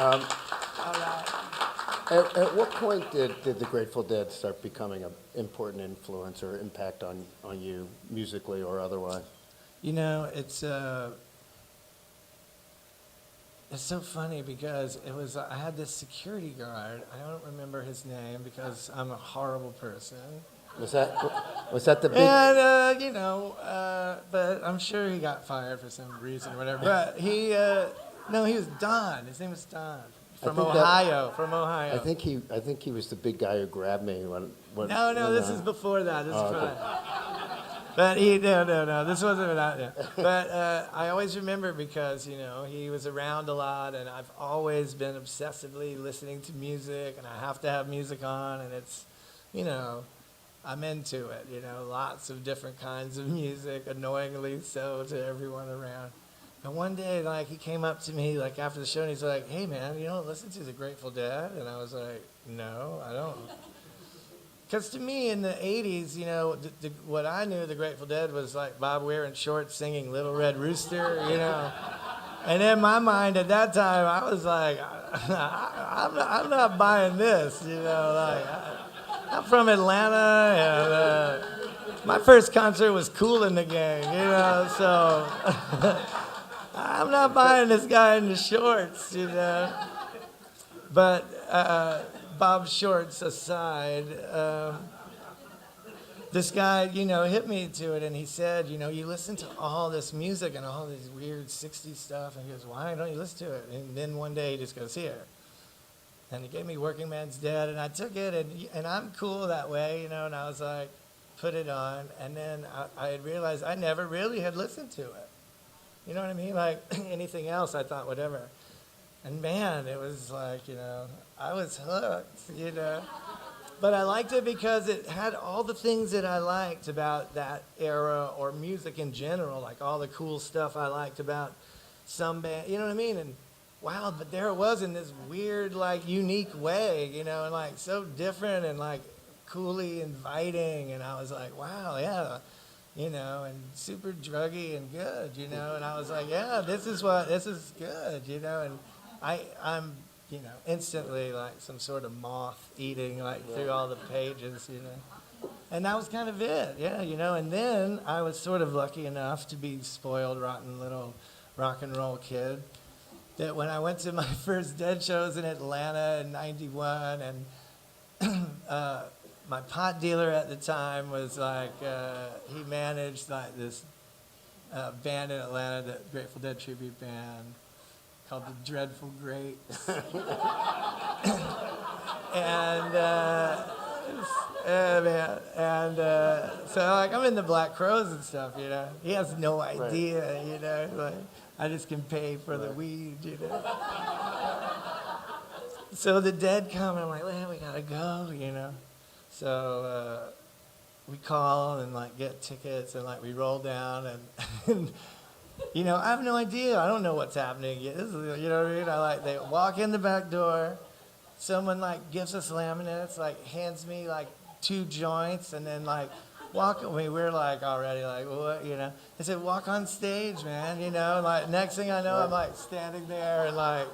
All right. At what point did the Grateful Dead start becoming an important influence or impact on you, musically or otherwise? You know, it's so funny because I had this security guard. I don't remember his name because I'm a horrible person. Was that the big? And, but I'm sure he got fired for some reason or whatever. But he was Don. His name was Don. From Ohio. I think he was the big guy who grabbed me when. No, this is before that. This is before that. But no, this wasn't about that. But I always remember because, he was around a lot, and I've always been obsessively listening to music, and I have to have music on, and it's, I'm into it, lots of different kinds of music, annoyingly so to everyone around. And one day, he came up to me, after the show, and he's like, "Hey, man, you don't listen to the Grateful Dead?" And I was like, "No, I don't." Because to me, in the 80s, what I knew the Grateful Dead was like Bob wearing shorts singing Little Red Rooster, And in my mind at that time, I was like, I'm not buying this, I'm from Atlanta, and my first concert was Kool and the Gang, so I'm not buying this guy in the shorts, But Bob's shorts aside, this guy, hit me to it, and he said, you listen to all this music and all this weird 60s stuff, and he goes, why don't you listen to it? And then one day he just goes, here. And he gave me Working Man's Dead, and I took it, and I'm cool that way, and I was like, put it on, and then I had realized I never really had listened to it. You know what I mean? Like anything else, I thought, whatever. And man, it was like, I was hooked, But I liked it because it had all the things that I liked about that era or music in general, like all the cool stuff I liked about some band, you know what I mean? And wow, but there it was in this weird, unique way, and so different and coolly inviting. And I was like, wow, yeah. And super druggy and good, and I was like, yeah, this is good, and I'm, instantly some sort of moth eating through all the pages, and that was kind of it, yeah, and then I was sort of lucky enough to be spoiled, rotten little rock and roll kid that when I went to my first Dead shows in Atlanta in '91, and my pot dealer at the time was he managed this band in Atlanta, the Grateful Dead tribute band called the Dreadful Greats. And so I'm in the Black Crowes and stuff, He has no idea, I just can pay for the weed, So the Dead come, and I'm like, well, we gotta go, So we call and get tickets, and we roll down, and I have no idea. I don't know what's happening yet. This is, you know what I mean? They walk in the back door, someone gives us laminates, hands me 2 joints, and then walk. We're already what, They said, walk on stage, man, next thing I know, I'm standing there, and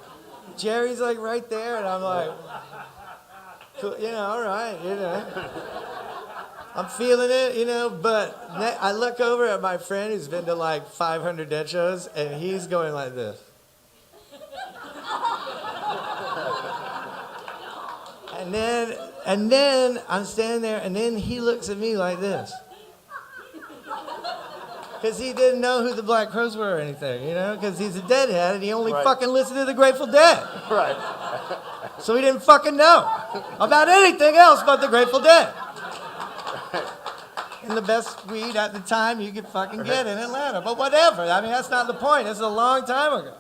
Jerry's right there, and I'm cool, all right, I'm feeling it, but I look over at my friend who's been to 500 Dead shows, and he's going like this. And then I'm standing there, and then he looks at me like this. Because he didn't know who the Black Crowes were or anything, because he's a Deadhead, and he only fucking listened to the Grateful Dead. Right. So he didn't fucking know about anything else but the Grateful Dead. And the best weed at the time you could fucking get in Atlanta. But whatever. I mean, that's not the point. This is a long time ago.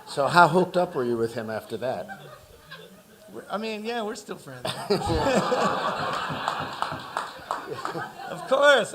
So how hooked up were you with him after that? I mean, yeah, we're still friends. Of course.